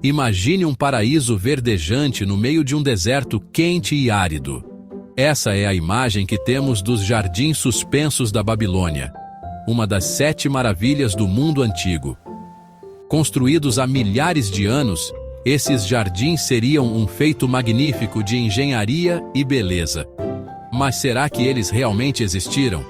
Imagine um paraíso verdejante no meio de um deserto quente e árido. Essa é a imagem que temos dos jardins suspensos da Babilônia, uma das 7 maravilhas do mundo antigo. Construídos há milhares de anos, esses jardins seriam um feito magnífico de engenharia e beleza. Mas será que eles realmente existiram?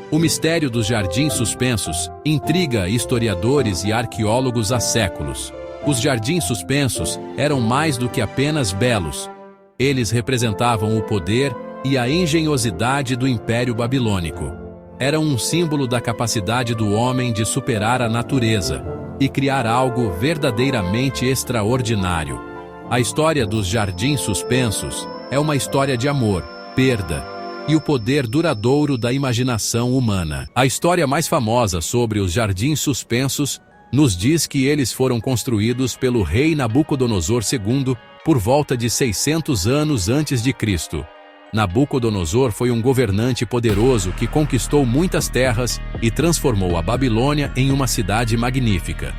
O mistério dos jardins suspensos intriga historiadores e arqueólogos há séculos. Os jardins suspensos eram mais do que apenas belos. Eles representavam o poder e a engenhosidade do Império Babilônico. Eram um símbolo da capacidade do homem de superar a natureza e criar algo verdadeiramente extraordinário. A história dos jardins suspensos é uma história de amor, perda e o poder duradouro da imaginação humana. A história mais famosa sobre os jardins suspensos nos diz que eles foram construídos pelo rei Nabucodonosor II por volta de 600 anos antes de Cristo. Nabucodonosor foi um governante poderoso que conquistou muitas terras e transformou a Babilônia em uma cidade magnífica.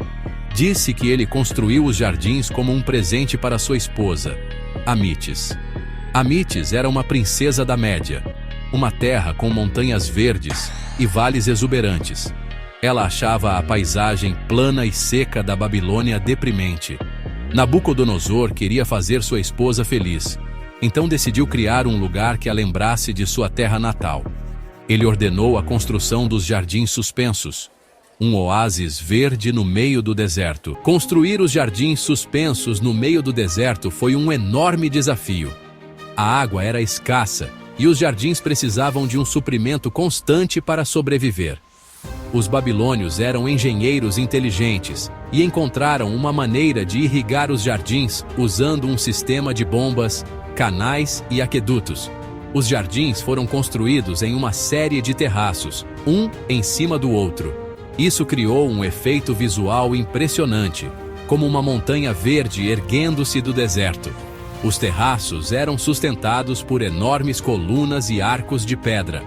Disse que ele construiu os jardins como um presente para sua esposa, Amites. Amites era uma princesa da Média, uma terra com montanhas verdes e vales exuberantes. Ela achava a paisagem plana e seca da Babilônia deprimente. Nabucodonosor queria fazer sua esposa feliz, então decidiu criar um lugar que a lembrasse de sua terra natal. Ele ordenou a construção dos jardins suspensos, um oásis verde no meio do deserto. Construir os jardins suspensos no meio do deserto foi um enorme desafio. A água era escassa e os jardins precisavam de um suprimento constante para sobreviver. Os babilônios eram engenheiros inteligentes e encontraram uma maneira de irrigar os jardins usando um sistema de bombas, canais e aquedutos. Os jardins foram construídos em uma série de terraços, um em cima do outro. Isso criou um efeito visual impressionante, como uma montanha verde erguendo-se do deserto. Os terraços eram sustentados por enormes colunas e arcos de pedra.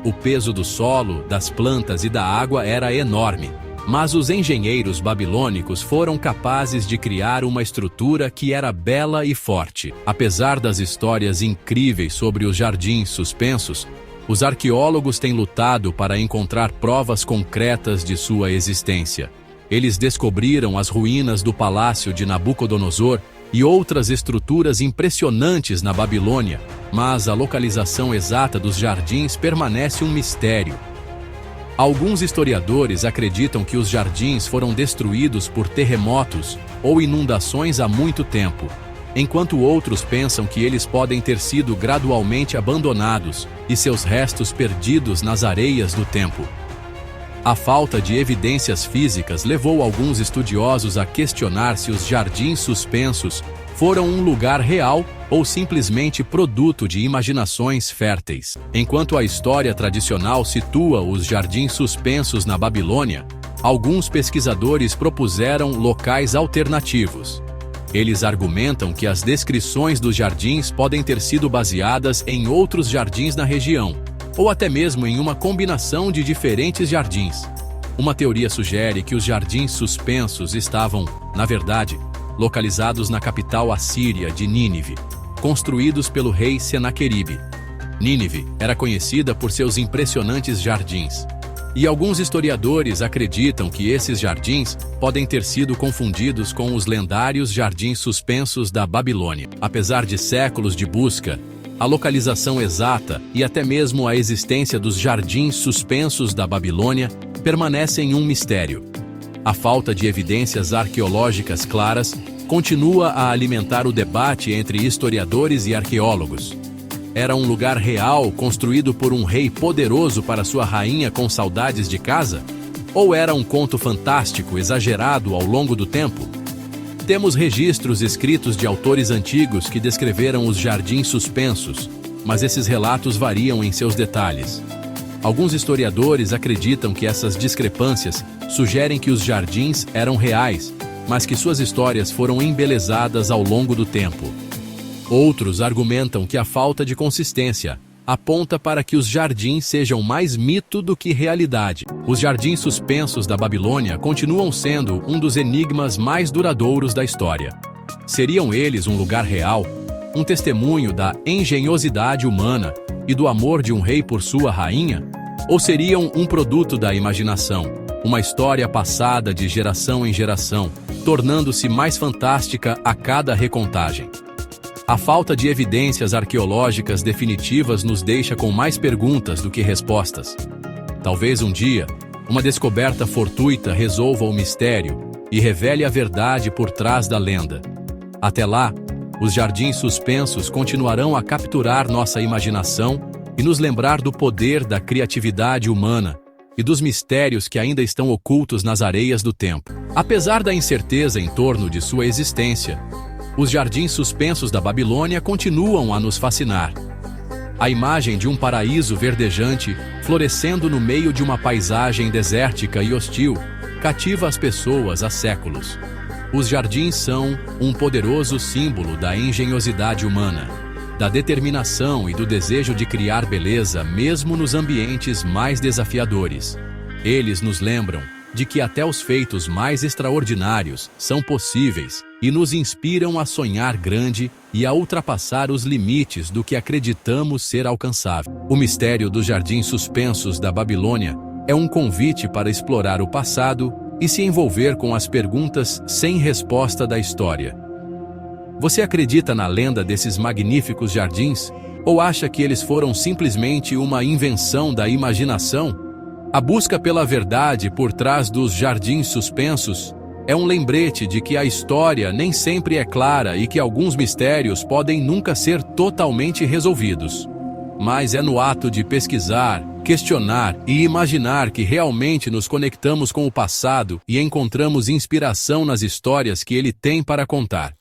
O peso do solo, das plantas e da água era enorme, mas os engenheiros babilônicos foram capazes de criar uma estrutura que era bela e forte. Apesar das histórias incríveis sobre os jardins suspensos, os arqueólogos têm lutado para encontrar provas concretas de sua existência. Eles descobriram as ruínas do palácio de Nabucodonosor e outras estruturas impressionantes na Babilônia, mas a localização exata dos jardins permanece um mistério. Alguns historiadores acreditam que os jardins foram destruídos por terremotos ou inundações há muito tempo, enquanto outros pensam que eles podem ter sido gradualmente abandonados e seus restos perdidos nas areias do tempo. A falta de evidências físicas levou alguns estudiosos a questionar se os jardins suspensos foram um lugar real ou simplesmente produto de imaginações férteis. Enquanto a história tradicional situa os jardins suspensos na Babilônia, alguns pesquisadores propuseram locais alternativos. Eles argumentam que as descrições dos jardins podem ter sido baseadas em outros jardins na região, ou até mesmo em uma combinação de diferentes jardins. Uma teoria sugere que os jardins suspensos estavam, na verdade, localizados na capital assíria de Nínive, construídos pelo rei Senaqueribe. Nínive era conhecida por seus impressionantes jardins, e alguns historiadores acreditam que esses jardins podem ter sido confundidos com os lendários jardins suspensos da Babilônia. Apesar de séculos de busca, a localização exata e até mesmo a existência dos jardins suspensos da Babilônia permanecem um mistério. A falta de evidências arqueológicas claras continua a alimentar o debate entre historiadores e arqueólogos. Era um lugar real construído por um rei poderoso para sua rainha com saudades de casa? Ou era um conto fantástico exagerado ao longo do tempo? Temos registros escritos de autores antigos que descreveram os jardins suspensos, mas esses relatos variam em seus detalhes. Alguns historiadores acreditam que essas discrepâncias sugerem que os jardins eram reais, mas que suas histórias foram embelezadas ao longo do tempo. Outros argumentam que a falta de consistência, aponta para que os jardins sejam mais mito do que realidade. Os jardins suspensos da Babilônia continuam sendo um dos enigmas mais duradouros da história. Seriam eles um lugar real, um testemunho da engenhosidade humana e do amor de um rei por sua rainha? Ou seriam um produto da imaginação, uma história passada de geração em geração, tornando-se mais fantástica a cada recontagem? A falta de evidências arqueológicas definitivas nos deixa com mais perguntas do que respostas. Talvez um dia, uma descoberta fortuita resolva o mistério e revele a verdade por trás da lenda. Até lá, os jardins suspensos continuarão a capturar nossa imaginação e nos lembrar do poder da criatividade humana e dos mistérios que ainda estão ocultos nas areias do tempo. Apesar da incerteza em torno de sua existência, os jardins suspensos da Babilônia continuam a nos fascinar. A imagem de um paraíso verdejante, florescendo no meio de uma paisagem desértica e hostil, cativa as pessoas há séculos. Os jardins são um poderoso símbolo da engenhosidade humana, da determinação e do desejo de criar beleza mesmo nos ambientes mais desafiadores. Eles nos lembram de que até os feitos mais extraordinários são possíveis e nos inspiram a sonhar grande e a ultrapassar os limites do que acreditamos ser alcançável. O mistério dos jardins suspensos da Babilônia é um convite para explorar o passado e se envolver com as perguntas sem resposta da história. Você acredita na lenda desses magníficos jardins? Ou acha que eles foram simplesmente uma invenção da imaginação? A busca pela verdade por trás dos jardins suspensos é um lembrete de que a história nem sempre é clara e que alguns mistérios podem nunca ser totalmente resolvidos. Mas é no ato de pesquisar, questionar e imaginar que realmente nos conectamos com o passado e encontramos inspiração nas histórias que ele tem para contar.